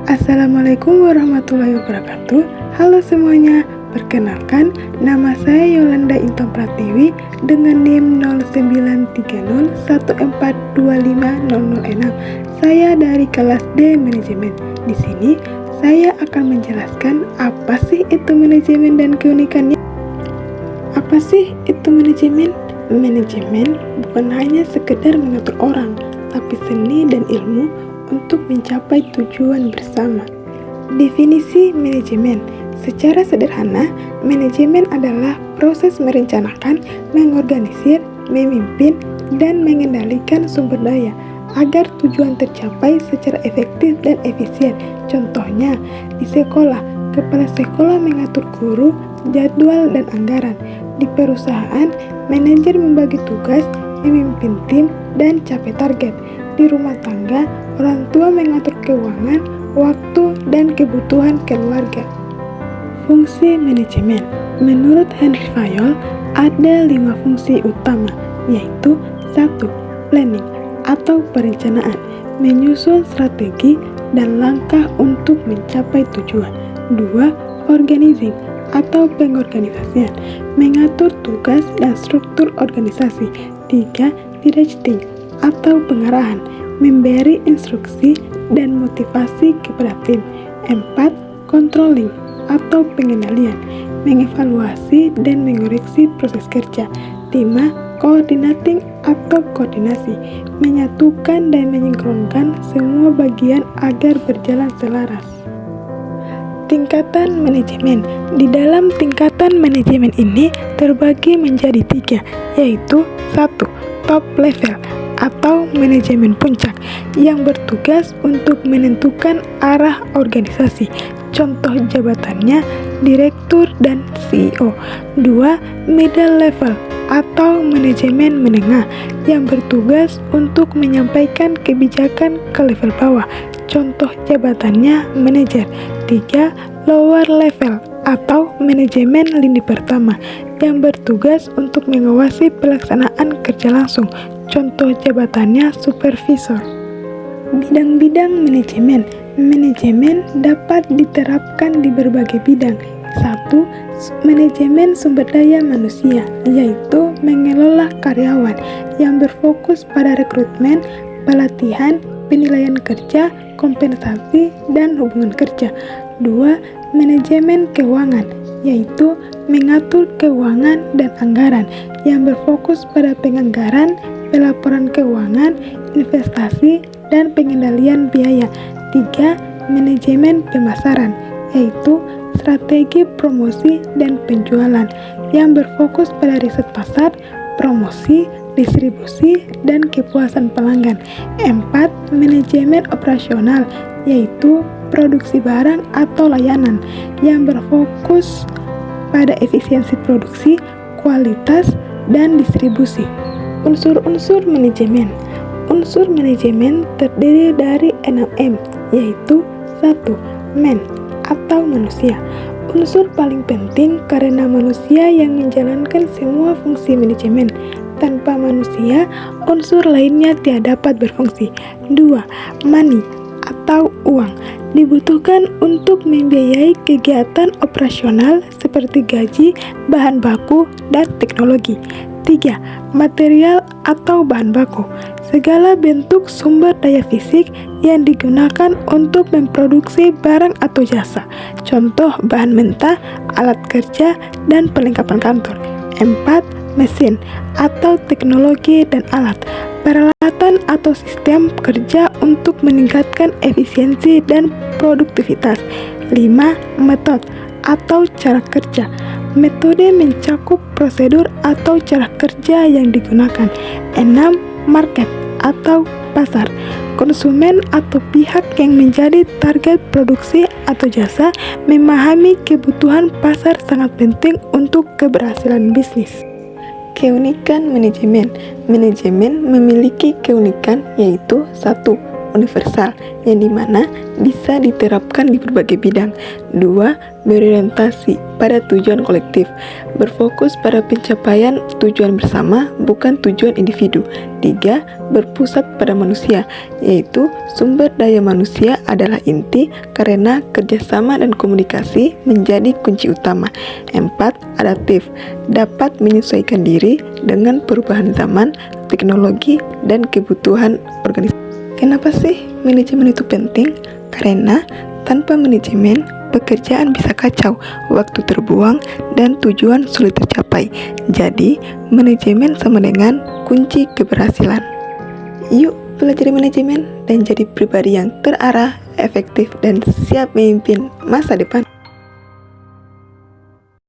Assalamualaikum warahmatullahi wabarakatuh. Halo semuanya, perkenalkan nama saya Yolanda Intan Pratiwi dengan NIM 093014250006. Saya dari kelas D Manajemen. Di sini saya akan menjelaskan apa sih itu manajemen dan keunikannya. Apa sih itu manajemen? Manajemen bukan hanya sekedar mengatur orang, tapi seni dan ilmu untuk mencapai tujuan bersama. Definisi manajemen. Secara sederhana, manajemen adalah proses merencanakan, mengorganisir, memimpin, dan mengendalikan sumber daya agar tujuan tercapai secara efektif dan efisien. Contohnya, di sekolah, kepala sekolah mengatur guru, jadwal, dan anggaran. Di perusahaan, manajer membagi tugas, memimpin tim, dan capai target. Di rumah tangga, orang tua mengatur keuangan, waktu, dan kebutuhan keluarga. Fungsi manajemen. Menurut Henry Fayol, ada 5 fungsi utama, yaitu 1. Planning atau perencanaan, menyusun strategi dan langkah untuk mencapai tujuan. 2. Organizing atau pengorganisasian, mengatur tugas dan struktur organisasi. 3. Directing atau pengarahan, memberi instruksi dan motivasi kepada tim. 4. Controlling atau pengendalian, mengevaluasi dan mengoreksi proses kerja. 5. Coordinating atau koordinasi, menyatukan dan menyinkronkan semua bagian agar berjalan selaras. Tingkatan manajemen. Di dalam tingkatan manajemen ini terbagi menjadi 3, yaitu 1. Top level atau manajemen puncak yang bertugas untuk menentukan arah organisasi. Contoh jabatannya direktur dan CEO. 2. Middle level atau manajemen menengah yang bertugas untuk menyampaikan kebijakan ke level bawah. Contoh jabatannya manajer. 3. Lower level atau manajemen lini pertama yang bertugas untuk mengawasi pelaksanaan kerja langsung. Contoh jabatannya supervisor. Bidang-bidang manajemen. Manajemen dapat diterapkan di berbagai bidang. 1. Manajemen sumber daya manusia, yaitu mengelola karyawan yang berfokus pada rekrutmen, pelatihan, penilaian kerja, kompensasi, dan hubungan kerja. 2. Manajemen keuangan, yaitu mengatur keuangan dan anggaran yang berfokus pada penganggaran, pelaporan keuangan, investasi, dan pengendalian biaya. 3. Manajemen pemasaran, yaitu strategi promosi dan penjualan yang berfokus pada riset pasar, promosi, distribusi, dan kepuasan pelanggan. 4. Manajemen operasional, yaitu produksi barang atau layanan yang berfokus pada efisiensi produksi, kualitas, dan distribusi. Unsur-unsur manajemen. Unsur manajemen terdiri dari 6M, yaitu 1. Man atau manusia. Unsur paling penting karena manusia yang menjalankan semua fungsi manajemen. Tanpa manusia, unsur lainnya tidak dapat berfungsi. 2. Money atau uang, dibutuhkan untuk membiayai kegiatan operasional seperti gaji, bahan baku, dan teknologi. 3. Material atau bahan baku, segala bentuk sumber daya fisik yang digunakan untuk memproduksi barang atau jasa. Contoh bahan mentah, alat kerja, dan perlengkapan kantor. 4. Mesin atau teknologi dan alat, peralatan atau sistem kerja untuk meningkatkan efisiensi dan produktivitas. 5. Metode atau cara kerja, metode mencakup prosedur atau cara kerja yang digunakan. 6. Market atau pasar, konsumen atau pihak yang menjadi target produksi atau jasa. Memahami kebutuhan pasar sangat penting untuk keberhasilan bisnis. Keunikan manajemen. Manajemen memiliki keunikan yaitu 1. universal, yang dimana bisa diterapkan di berbagai bidang. 2. Berorientasi pada tujuan kolektif, berfokus pada pencapaian tujuan bersama, bukan tujuan individu. 3. Berpusat pada manusia, yaitu sumber daya manusia adalah inti karena kerjasama dan komunikasi menjadi kunci utama. 4. Adaptif, dapat menyesuaikan diri dengan perubahan zaman, teknologi, dan kebutuhan organisasi. Kenapa sih manajemen itu penting? Karena tanpa manajemen, pekerjaan bisa kacau, waktu terbuang, dan tujuan sulit tercapai. Jadi, manajemen sama dengan kunci keberhasilan. Yuk, pelajari manajemen dan jadi pribadi yang terarah, efektif, dan siap memimpin masa depan.